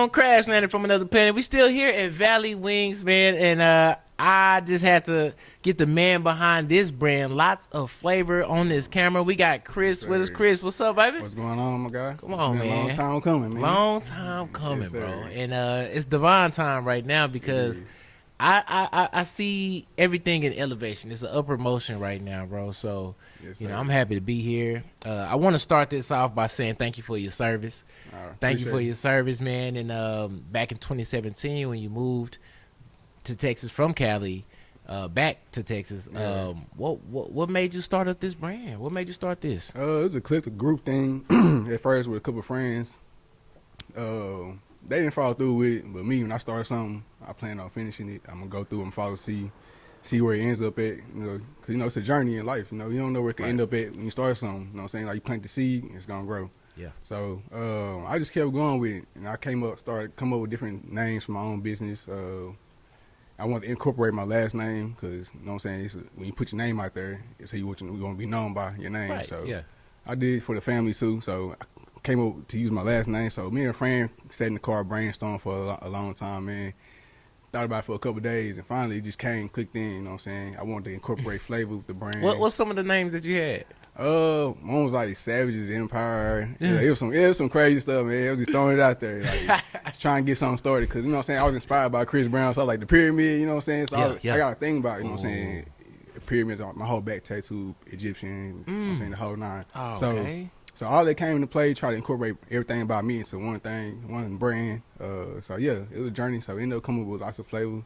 on Crash Landing from Another Planet. We still here at Valley Wings, man, and I just had to get the man behind this brand, Lottsoflvr, on this camera. We got Chris with us. Chris, what's up, baby? What's going on, my guy? Come on, man. Long time coming, man. Long time coming, Yes, bro. sir. And it's divine time right now because I see everything in elevation. It's an upward motion right now, bro. So, Yes, you know, sir. I'm happy to be here. I want to start this off by saying thank you for your service. Thank you for your service, man. And back in 2017 when you moved to Texas from Cali, back to Texas, what made you start up this brand? What made you start this? It was a group thing at first with a couple of friends. They didn't follow through with it, but me, when I start something, I plan on finishing it. I'm gonna go through and follow, see where it ends up at. You know, cause it's a journey in life. You know, you don't know where it can end up at when you start something. You know what I'm saying? Like you plant the seed, it's gonna grow. Yeah. So I just kept going with it, and I started come up with different names for my own business. I want to incorporate my last name because, you know what I'm saying, when you put your name out there, it's who you want to be known by, your name. Right, so yeah. I did it for the family too. So I came up to use my last name. So me and a friend sat in the car brainstorming for a long time, man. Thought about it for a couple of days, and finally it just clicked in, you know what I'm saying? I wanted to incorporate flavor with the brand. What's some of the names that you had? One was like Savages Empire. Yeah, it was some crazy stuff, man. I was just throwing it out there, like trying to get something started. Cause you know what I'm saying, I was inspired by Chris Brown, so I like the pyramid, you know what I'm saying. So I got a thing about it, you know what I'm saying. The pyramids, my whole back tattoo, Egyptian, you know what I'm saying, the whole nine. Oh, so, okay. So all that came into play, try to incorporate everything about me into one thing, one brand. So yeah, it was a journey. So we ended up coming up with lots of flavor.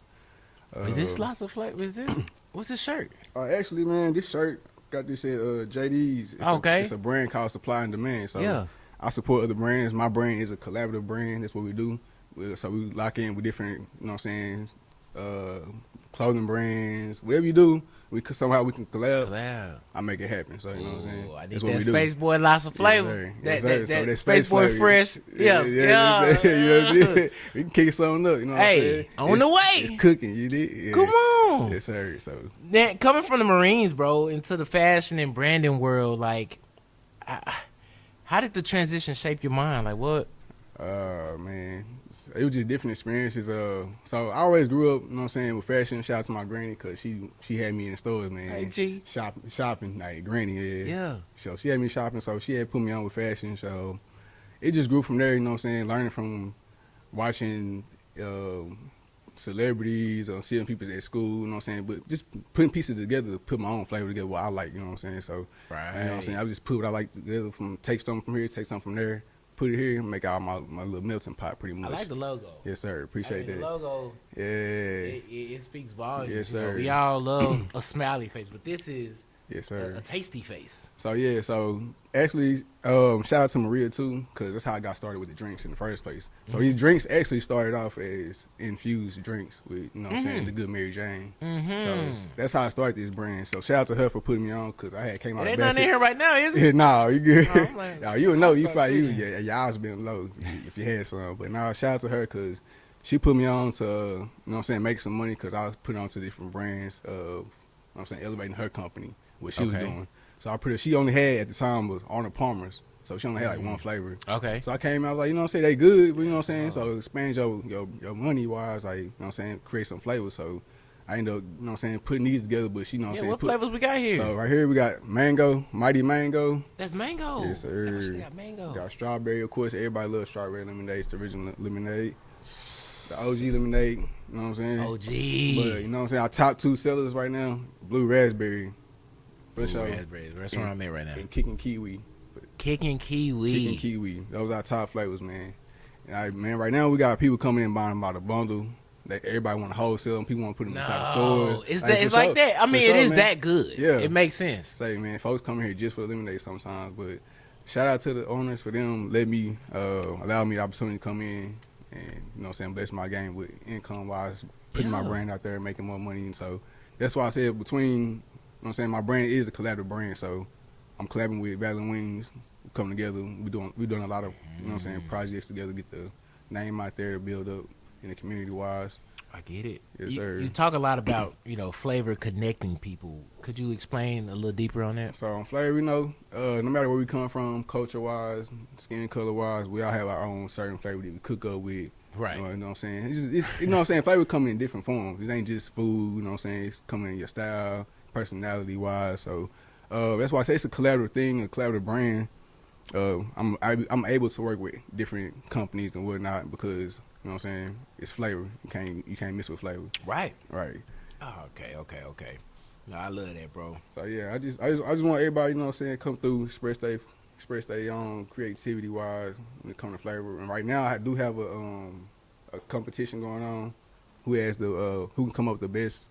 Is this Lottsoflvr? Is this? What's this shirt? Actually, man, this shirt got this at JD's. It's a brand called Supply and Demand. So I support other brands. My brand is a collaborative brand. That's what we do. So we lock in with different, you know what I'm saying, clothing brands. Whatever you do, somehow we can collab. I make it happen. So you know what I'm saying. I need that's what that we do. Space Boy Lottsoflvr. Yes, That Space Boy fresh. Yeah. You know what I'm saying? We can kick something up. You know what I'm saying? On the way. It's cooking. You did. Yeah. Come on. Yes, sir. So then coming from the Marines, bro, into the fashion and branding world, like, how did the transition shape your mind? Like, what? Man, it was just different experiences. So I always grew up, you know what I'm saying, with fashion. Shout out to my granny because she had me in the stores, man. Hey, G. Shopping, like granny, Yeah. So she had me shopping, so she had put me on with fashion. So it just grew from there, you know what I'm saying, learning from watching celebrities or seeing people at school, you know what I'm saying, but just putting pieces together to put my own flavor together, what I like, you know what I'm saying. So, right. You know what I'm saying, I just put what I like together, take something from here, take something from there, put it here, and make out my little melting pot pretty much. I like the logo. Yes, sir. Appreciate that. The logo, yeah. It speaks volumes. Yes, sir. You know, we all love a smiley face, but this is yes, sir. a tasty face. So, yeah, actually, shout out to Maria, too, because that's how I got started with the drinks in the first place. So these drinks actually started off as infused drinks with, you know what I'm saying, the good Mary Jane. So that's how I started this brand. So shout out to her for putting me on because I had came out of nothing in here right now, is it? No, you good. Oh, I'm like, no, you would know. You probably, your eyes been low if you had some. But now, shout out to her because she put me on to, you know what I'm saying, make some money because I was putting on to different brands of, you know what I'm saying, elevating her company, what she was doing. So she only had at the time was Arnold Palmer's. So she only had like one flavor. Okay. So I came out like, you know what I'm saying, they good, but you know what I'm saying? So expand your money wise, like, you know what I'm saying, create some flavors. So I ended up, you know what I'm saying, putting these together, but she, you know what I'm saying. What flavors we got here? So right here we got mango, mighty mango. That's mango. Yes, sir. Gosh, they got mango. Got strawberry, of course. Everybody loves strawberry lemonade. It's the original lemonade. The OG lemonade, you know what I'm saying? OG. But you know what I'm saying, our top two sellers right now, blue raspberry. For sure. Raspberry. That's where I'm at right now. And kicking kiwi. Kicking kiwi. Kicking kiwi. Those are our top flavors, man. And man, right now we got people coming in buying by the bundle. Everybody want to wholesale them. People want to put them inside the stores. It's like that. I mean, it is man. That good. Yeah. It makes sense. Say, man, folks come here just for the lemonade sometimes. But shout out to the owners for them let me, allow me the opportunity to come in and, you know what I'm saying, bless my game with income-wise, putting my brand out there, making more money. And so that's why I said between, you know what I'm saying, my brand is a collaborative brand. So I'm collabing with Valley Wings, coming together. We're doing a lot of, you know what I'm saying, projects together, get the name out there to build up in the community-wise. I get it. Yes, sir. You talk a lot about, flavor connecting people. Could you explain a little deeper on that? So on flavor, no matter where we come from, culture-wise, skin color-wise, we all have our own certain flavor that we cook up with. Right. You know what I'm saying? It's you know what I'm saying? Flavor coming in different forms. It ain't just food, you know what I'm saying? It's coming in your style, personality-wise. So that's why I say it's a collaborative thing, a collaborative brand. I'm able to work with different companies and whatnot because, you know what I'm saying, it's flavor. You can't mess with flavor. Right. Right. Oh, okay. No, I love that, bro. So yeah, I just want everybody, you know what I'm saying, come through, express their own creativity wise when it comes to flavor. And right now I do have a competition going on. Who can come up with the best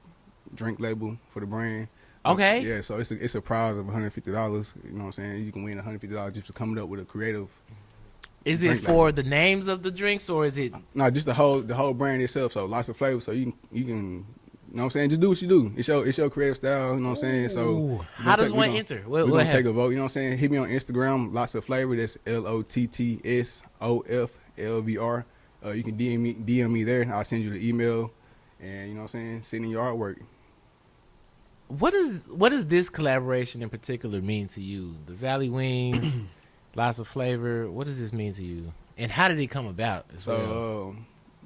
drink label for the brand. Okay. Yeah, so it's a prize of $150. You know what I'm saying? You can win $150 just for coming up with a creative. Is it for the names of the drinks or is it? No, just the whole brand itself. So lots of flavors. So you can, you know what I'm saying? Just do what you do. It's your creative style. You know what I'm saying? So how does one enter? We're gonna take a vote. You know what I'm saying? Hit me on Instagram. Lots of flavor. That's LOTTSOFLVR. You can DM me there. I'll send you the email. And you know what I'm saying? Send in your artwork. What does this collaboration in particular mean to you? The Valley Wings, Lottsoflvr. What does this mean to you? And how did it come about? So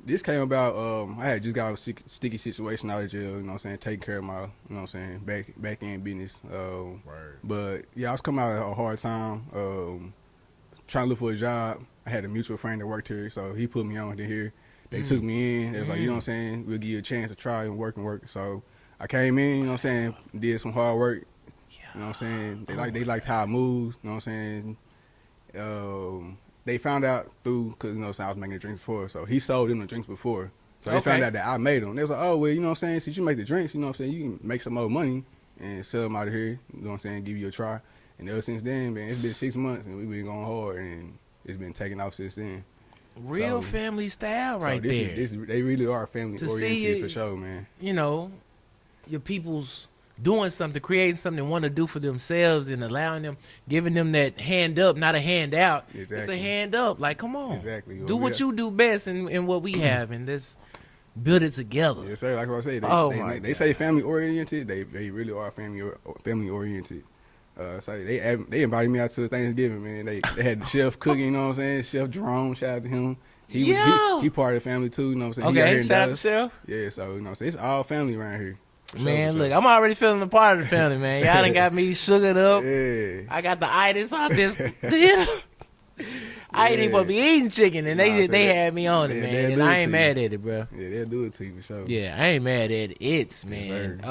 this came about. I had just got a sticky situation out of jail. You know what I'm saying? Taking care of my, you know what I'm saying, back end business. Word. But yeah, I was coming out of a hard time. Trying to look for a job. I had a mutual friend that worked here, so he put me on to here. They took me in. They was like, you know what I'm saying? We'll give you a chance to try and work. So I came in, you know what I'm saying, did some hard work. You know what I'm saying? They liked how I moved, you know what I'm saying? They found out because, you know what I'm saying, I was making the drinks before. So he sold them the drinks before. So they found out that I made them. They was like, oh, well, you know what I'm saying, since you make the drinks, you know what I'm saying, you can make some more money and sell them out of here, you know what I'm saying, give you a try. And ever since then, man, it's been 6 months and we've been going hard and it's been taking off since then. Real family style right there. They really are family oriented for sure, man. You know, your people's doing something, creating something they want to do for themselves and allowing them, giving them that hand up, not a hand out. Exactly. It's a hand up. Like, come on. Exactly. Do what you do best and what we have, and let's build it together. Yes, sir. Like what I say, they say family oriented. They really are family oriented. So they invited me out to the Thanksgiving, man. They had the chef cooking, you know what I'm saying? Chef Jerome, shout out to him. He part of the family too, you know what I'm saying? Okay, shout out to Chef. Yeah, so you know what I'm saying? It's all family around here. Man, look, I'm already feeling a part of the family, man. Y'all done got me sugared up. Yeah. I got the itis. I ain't even supposed to be eating chicken, and they had me on it, man. And I ain't mad at it, bro. Yeah, they'll do it to you for sure. Yeah, I ain't mad at it, man.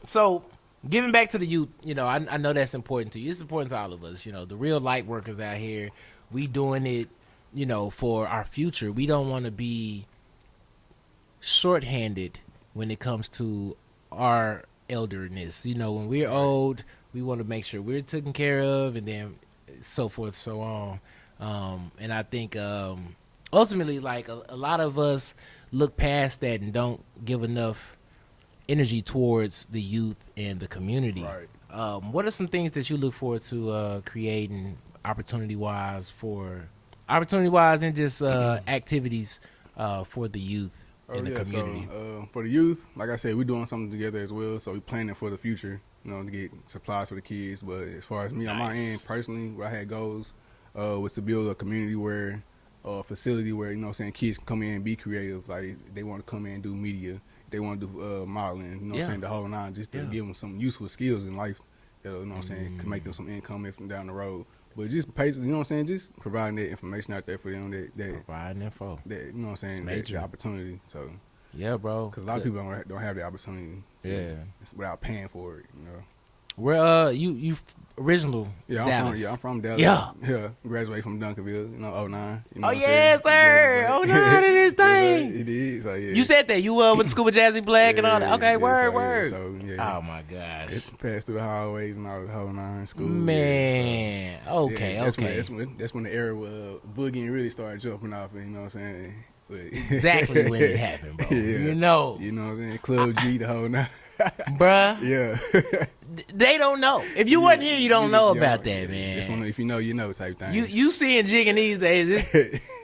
So giving back to the youth, you know, I know that's important to you. It's important to all of us. You know, the real light workers out here, we doing it, you know, for our future. We don't want to be shorthanded when it comes to our elderness. You know, when we're old, we want to make sure we're taken care of, and then so forth, so on. And I think ultimately, like a lot of us look past that and don't give enough energy towards the youth and the community. Right. What are some things that you look forward to creating opportunity-wise and just activities for the youth in the community? So, for the youth, like I said, we're doing something together as well, so we're planning for the future, you know, to get supplies for the kids. But as far as me on my end, personally, where I had goals was to build a community where, facility where, you know what I'm saying, kids can come in and be creative. Like, they want to come in and do media. They want to do modeling, you know what I'm saying, the whole nine, just to give them some useful skills in life, you know what I'm saying, can make them some income down the road. But just you know what I'm saying, just providing that information out there for them providing info. That, you know what I'm saying, that's the opportunity. So yeah, bro. Because a lot of people don't have the opportunity without paying for it, you know. Where you original Dallas? I'm from Dallas. Yeah. Graduated from Duncanville, you know, 09. You know yes, sir. 09 in this thing. It is. So yeah. You said that you with Scuba Jazzy Black and all that. Okay, word. So yeah. Oh my gosh. It passed through the hallways and all the whole 9 school. Man. So, okay. That's when the era where boogieing really started jumping off, and you know what I'm saying. But exactly when it happened, bro. You know what I'm saying. Club G, the whole 9. Bruh. Yeah. They don't know. If you wasn't here, you don't know about that, man. If you know, you know type thing. You seeing jigging these days.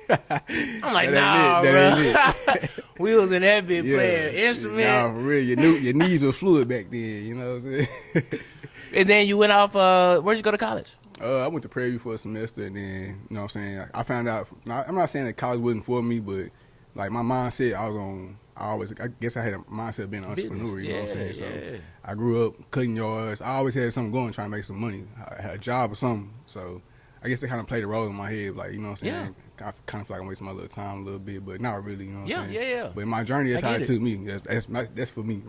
I'm like, that nah, ain't bro. We was in that bit Yeah. playing instrument. Nah, for real. Your knees were fluid back then. You know what I'm saying? And then you went off. Where'd you go to college? I went to Prairie View for a semester, and then you know what I'm saying. I found out. I'm not saying that college wasn't for me, but like my mindset, I guess I had a mindset of being an entrepreneur. You know what I'm saying? So I grew up cutting yards. I always had something going, trying to make some money. I had a job or something. So I guess they kind of played a role in my head, like you know what I'm saying. I kind of feel like I'm wasting my little time a little bit, but not really. You know what I'm saying? Yeah. But my journey, that's how it took me. That's for me.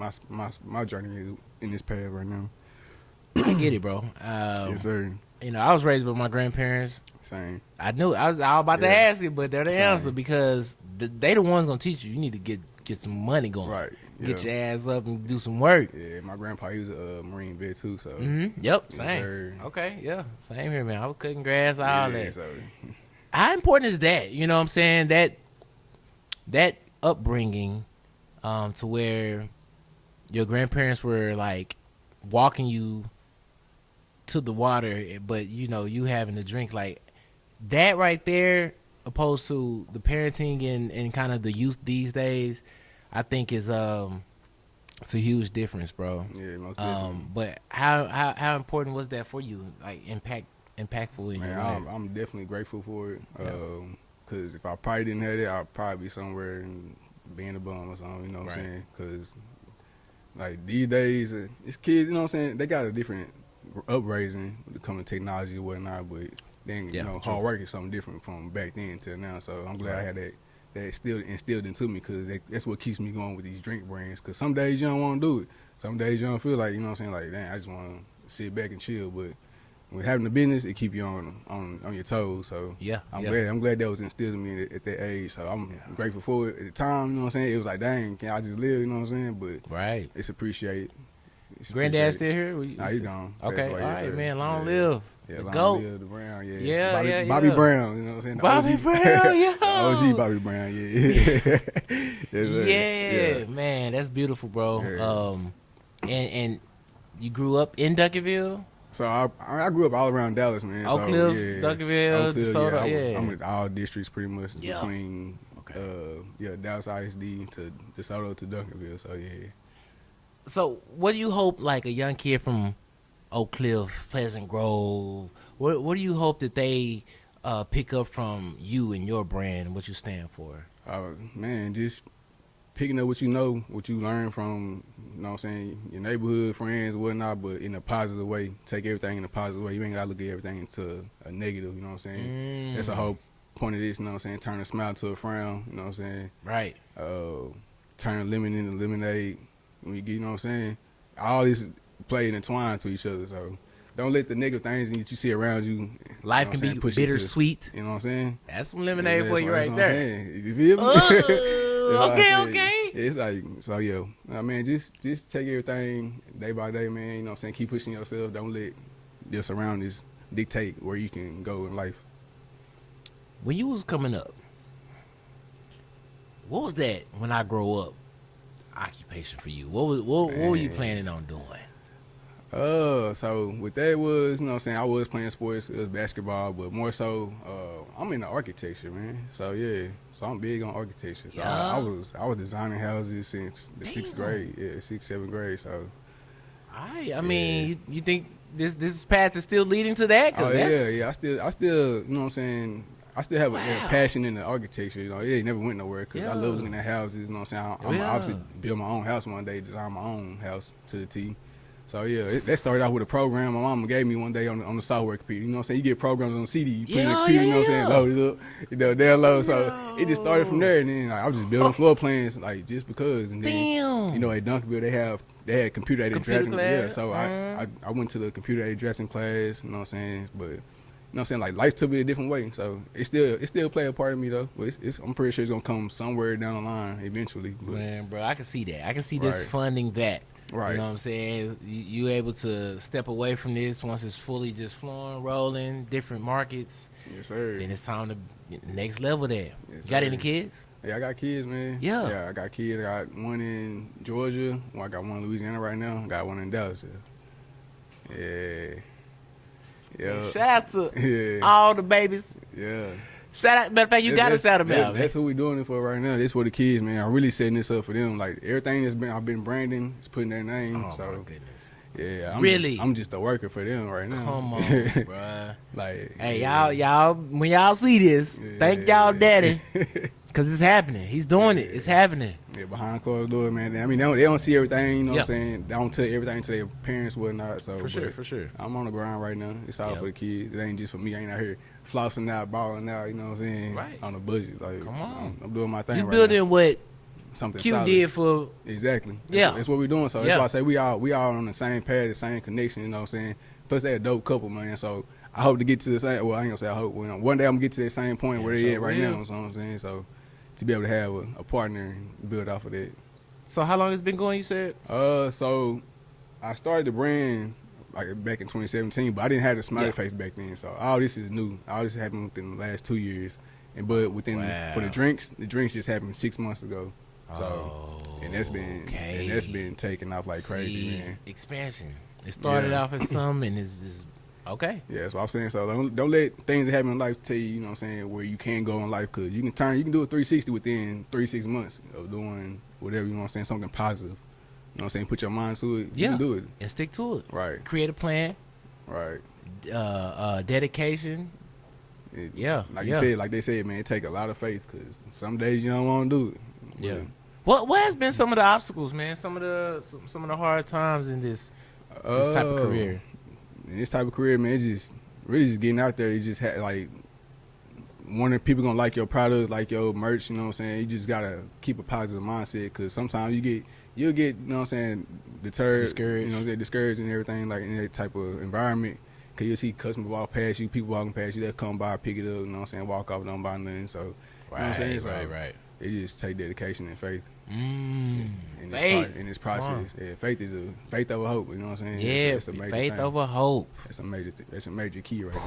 My journey is in this path right now. I get it, bro. Yes, sir. You know, I was raised with my grandparents. Same. I knew I was about to ask you, but they're the answer because they the ones gonna teach you. You need to get some money going. Right. Get your ass up and do some work. Yeah, my grandpa, he was a Marine vet too, so. Mm-hmm. Yep, same. Okay, yeah, same here, man. I was cutting grass, all that. So. How important is that? You know what I'm saying? That upbringing, to where your grandparents were like walking you to the water, but you know you having to drink, like that right there, opposed to the parenting and kind of the youth these days. I think is it's a huge difference, bro. Yeah, most definitely. But how important was that for you? Like impactful in your life? I'm definitely grateful for it. Cause if I probably didn't have it, I'd probably be somewhere and being a bum or something. You know what I'm saying? Cause like these days, it's kids. You know what I'm saying? They got a different upraising when it comes to technology and whatnot. But then you know, hard work is something different from back then till now. So I'm glad I had that still instilled into me, because that's what keeps me going with these drink brands. Because some days you don't want to do it. Some days you don't feel like, you know what I'm saying, like, damn, I just want to sit back and chill. But when having a business, it keep you on your toes. So I'm glad that was instilled in me at that age. So I'm grateful for it. At the time, you know what I'm saying, it was like, dang, can I just live, you know what I'm saying? But it's appreciated. Granddad still here? Nah, he's gone. Okay, all right, man. Long live. Yeah, the long GOAT. live the Brown, Bobby Brown, you know what I'm saying? Bobby Brown, yo. OG Bobby Brown, yeah. Man, that's beautiful, bro. Yeah. And you grew up in Duncanville? So I grew up all around Dallas, man. Oak Cliff, Duncanville, DeSoto, I'm in all districts pretty much between Dallas ISD to DeSoto to Duncanville. So So what do you hope, like a young kid from Oak Cliff, Pleasant Grove, what do you hope that they pick up from you and your brand and what you stand for? Man, just picking up what you know, what you learn from, you know what I'm saying, your neighborhood, friends, whatnot, but in a positive way. Take everything in a positive way. You ain't got to look at everything into a negative, you know what I'm saying? That's the whole point of this, you know what I'm saying? Turn a smile to a frown, you know what I'm saying? Right. Turn lemon into lemonade. When you get, you know what I'm saying? All this play and entwine to each other, so don't let the negative things that you see around you. Life can be bittersweet. You know what I'm saying? That's some lemonade for you right there. You feel me? Okay. It's like, so I mean, just take everything day by day, man. You know what I'm saying? Keep pushing yourself. Don't let your surroundings dictate where you can go in life. When you was coming up, what was that when I grow up occupation for you? What were you planning on doing? So with that was, you know what I'm saying, I was playing sports, it was basketball, but more so, I'm into architecture, man. So so I'm big on architecture. So I was designing houses since the 6th grade, 6th, 7th grade. So I mean, you think this path is still leading to that? I still, you know what I'm saying, I still have a passion in the architecture. You know, it ain't never went nowhere because I love looking at houses. You know what I'm saying? I'm obviously build my own house one day, design my own house to the T. So that started out with a program my mama gave me one day on the software computer. You know what I'm saying? You get programs on CD, you put it in the computer, you know what I'm saying? Load it up, download. So it just started from there, and then I was just building floor plans, like just because. And then, you know, at Duncanville they had computer aided drafting. Class? Yeah, so I went to the computer aided drafting class. You know what I'm saying? But you know what I'm saying? Like life took me a different way, so it still play a part of me though. But I'm pretty sure it's gonna come somewhere down the line eventually. But, man, bro, I can see that. I can see this funding that. Right. You know what I'm saying? You able to step away from this once it's fully just flowing, rolling, different markets. Yes, sir. Then it's time to next level there. Yes, you got sir. any kids? Yeah, I got kids, man. Yeah, I got kids. I got one in Georgia. I got one in Louisiana right now. I got one in Dallas. Yeah. Shout out to all the babies. Yeah. Shout out. Matter of fact, you got to shout them out, man. That's who we doing it for right now. This for the kids, man. I'm really setting this up for them. Like everything I've been branding, is putting their name. Oh so my goodness. Yeah, I'm just a worker for them right now. Come on, bruh. Like, hey, y'all, when y'all see this, thank y'all, daddy, because it's happening. He's doing it. It's happening. Yeah, behind closed doors, man. I mean, they don't see everything. You know what I'm saying? They don't tell everything to their parents, whatnot. So for sure. I'm on the grind right now. It's all for the kids. It ain't just for me. I ain't out here flossing out, balling out. You know what I'm saying? Right. On a budget. Like, come on, I'm doing my thing. You right building now. what something Q solid. did for exactly. That's what we're doing. So that's why I say we all on the same path, the same connection. You know what I'm saying? Plus they a dope couple, man. So I hope to get to the same. Well, I ain't gonna say I hope. One day I'm gonna get to that same point where they at right now. You know what I'm saying? So to be able to have a partner and build off of that. So how long it's been going, you said? So I started the brand like back in 2017, but I didn't have the smiley face back then. So all this is new. All this happened within the last 2 years. But for the drinks just happened 6 months ago. So and that's been taking off like crazy, man. Expansion. It started off as something and it's just okay. Yeah, that's what I'm saying. So don't let things that happen in life tell you, you know what I'm saying, where you can go in life, because you can do a 360 within 3-6 months of doing whatever, you know what I'm saying, something positive. You know what I'm saying? Put your mind to it. You can do it. And stick to it. Right. Create a plan. Right. Dedication. Like they said, man, it take a lot of faith, because some days you don't want to do it. Yeah. What has been some of the obstacles, man? Some of the hard times in this type of career. In this type of career, man, it's just really just getting out there. You just had like wondering people gonna like your product, like your merch. You know what I'm saying? You just gotta keep a positive mindset, because sometimes you'll get, you know what I'm saying, deterred, discouraged. You know, get discouraged and everything, like in that type of environment. Because you'll see customers walk past you, people walking past you, they'll come by, pick it up, you know what I'm saying, walk off, don't buy nothing. So, you know what I'm saying? Right. It just take dedication and faith. In this process. Yeah, faith over hope, you know what I'm saying? Yeah, it's a major faith thing. over hope. That's a major key right there.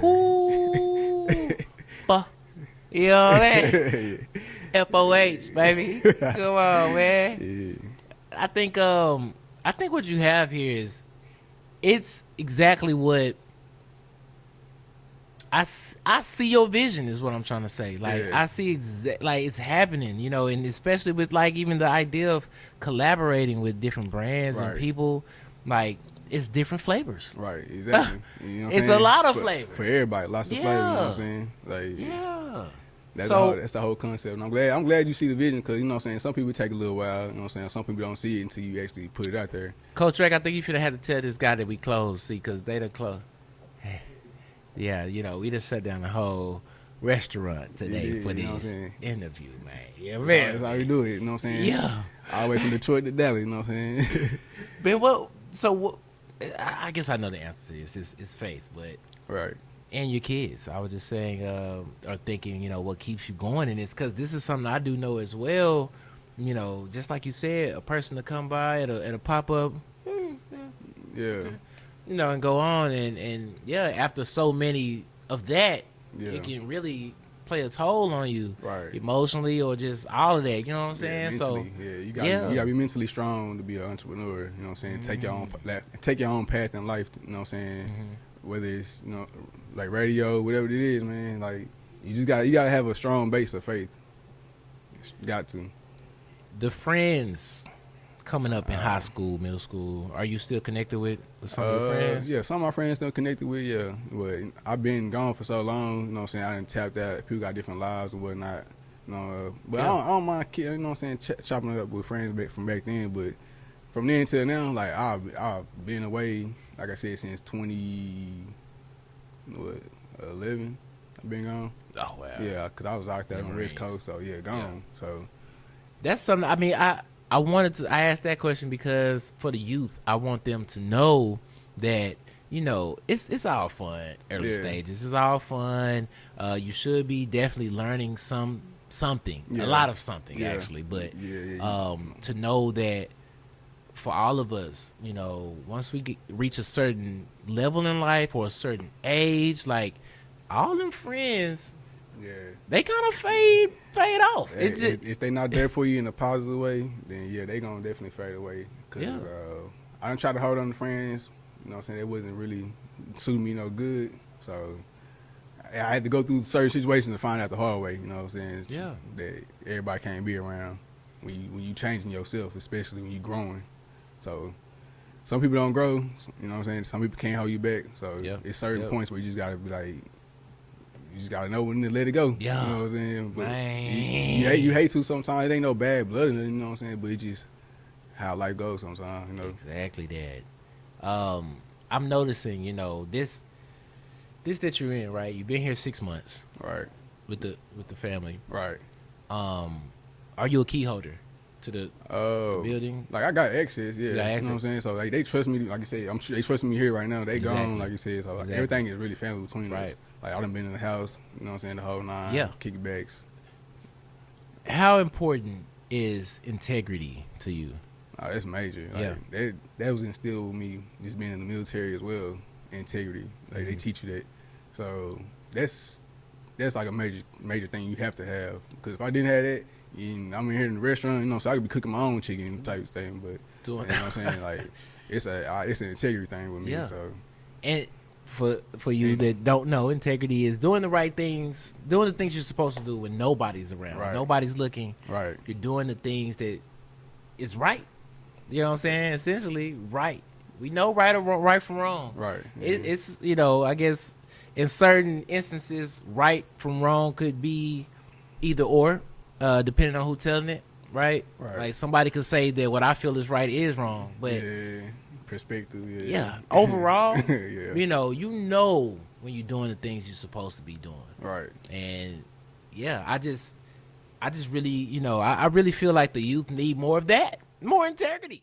You know what I mean? FOH, baby. Come on, man. Yeah. I think what you have here is, it's exactly what I see your vision, is what I'm trying to say. Like, I see like it's happening, you know, and especially with like even the idea of collaborating with different brands and people, like it's different flavors. Right, exactly. You know what it's a lot of flavors. For everybody, lots of flavors, you know what I'm saying? Like, that's the whole concept. And I'm glad you see the vision, because, you know what I'm saying, some people take a little while, you know what I'm saying, some people don't see it until you actually put it out there. Coach Drake, I think you should have had to tell this guy that we closed, see, because they done closed. Yeah, you know, we just shut down the whole restaurant today for this interview, man. Yeah, man. That's how we do it, you know what I'm saying? Yeah. All the way from Detroit to Dallas, you know what I'm saying? Man, I guess I know the answer to this. It's faith, but right. And your kids. I was just saying, or thinking, you know, what keeps you going in this, because this is something I do know as well. You know, just like you said, a person to come by at a pop-up. Yeah. You know, and go on, and after so many of that, it can really play a toll on you, right? Emotionally, or just all of that. You know what I'm saying? Mentally, you gotta be mentally strong to be an entrepreneur. You know what I'm saying? Take your own path in life. You know what I'm saying? Whether it's, you know, like radio, whatever it is, man. Like, you gotta have a strong base of faith. You got to. The friends coming up in high school, middle school, are you still connected with some of your friends? Yeah, some of my friends still connected with, yeah. But I've been gone for so long, you know what I'm saying, I done tapped out. People got different lives and whatnot. You know, but I don't mind, you know what I'm saying, chopping it up with friends from back then. But from then till now, like, I've been away, like I said, since 2011. I've been gone. Oh, wow. Yeah, because I was out there on the West Coast, so yeah, gone. Yeah. So that's something, I mean, I asked that question because for the youth, I want them to know that, you know, it's all fun early stages. It's all fun. You should be definitely learning something, a lot of something actually. But to know that for all of us, you know, once we reach a certain level in life or a certain age, like all them friends, they kind of fade off. If they not there for you in a positive way, then they gonna definitely fade away. Cause I done tried to hold on to friends, you know what I'm saying, they wasn't really suiting me no good. So I had to go through certain situations to find out the hard way. You know what I'm saying? Yeah. That everybody can't be around when you changing yourself, especially when you growing. So some people don't grow. You know what I'm saying? Some people can't hold you back. So it's certain points where you just gotta be like, you just gotta know when to let it go. Yeah. You know what I'm saying? But Man. you hate to sometimes. It ain't no bad blood in it. You know what I'm saying? But it just how life goes sometimes. You know. Exactly that. I'm noticing, you know, this that you're in, right? You've been here 6 months, Right. with the family. Right. Are you a key holder to the building? Like I got access, yeah. You got access? know what I'm saying? So like they trust me, like you said, I'm sure they trust me here right now. They gone, like you said. So like, everything is really family between us. Like I done been in the house, you know what I'm saying, the whole nine, kickbacks. How important is integrity to you? Oh, that's major. Like, that was instilled with me just being in the military as well. Integrity. Like they teach you that. So that's like a major thing you have to have. Because if I didn't have that, and I'm in here in the restaurant, you know, so I could be cooking my own chicken type of thing. But you know what I'm saying? Like it's an integrity thing with me. Yeah. So and for you that don't know, integrity is doing the right things, doing the things you're supposed to do when nobody's around, when nobody's looking. Right. You're doing the things that is right. You know what I'm saying? Essentially, right. We know right from wrong. Right. It's, you know, I guess in certain instances, right from wrong could be either or, depending on who's telling it. Right. Like somebody could say that what I feel is right is wrong, but perspective. Yeah. Overall, yeah. you know when you're doing the things you're supposed to be doing. Right. And yeah, I just really, you know, I really feel like the youth need more of that, more integrity.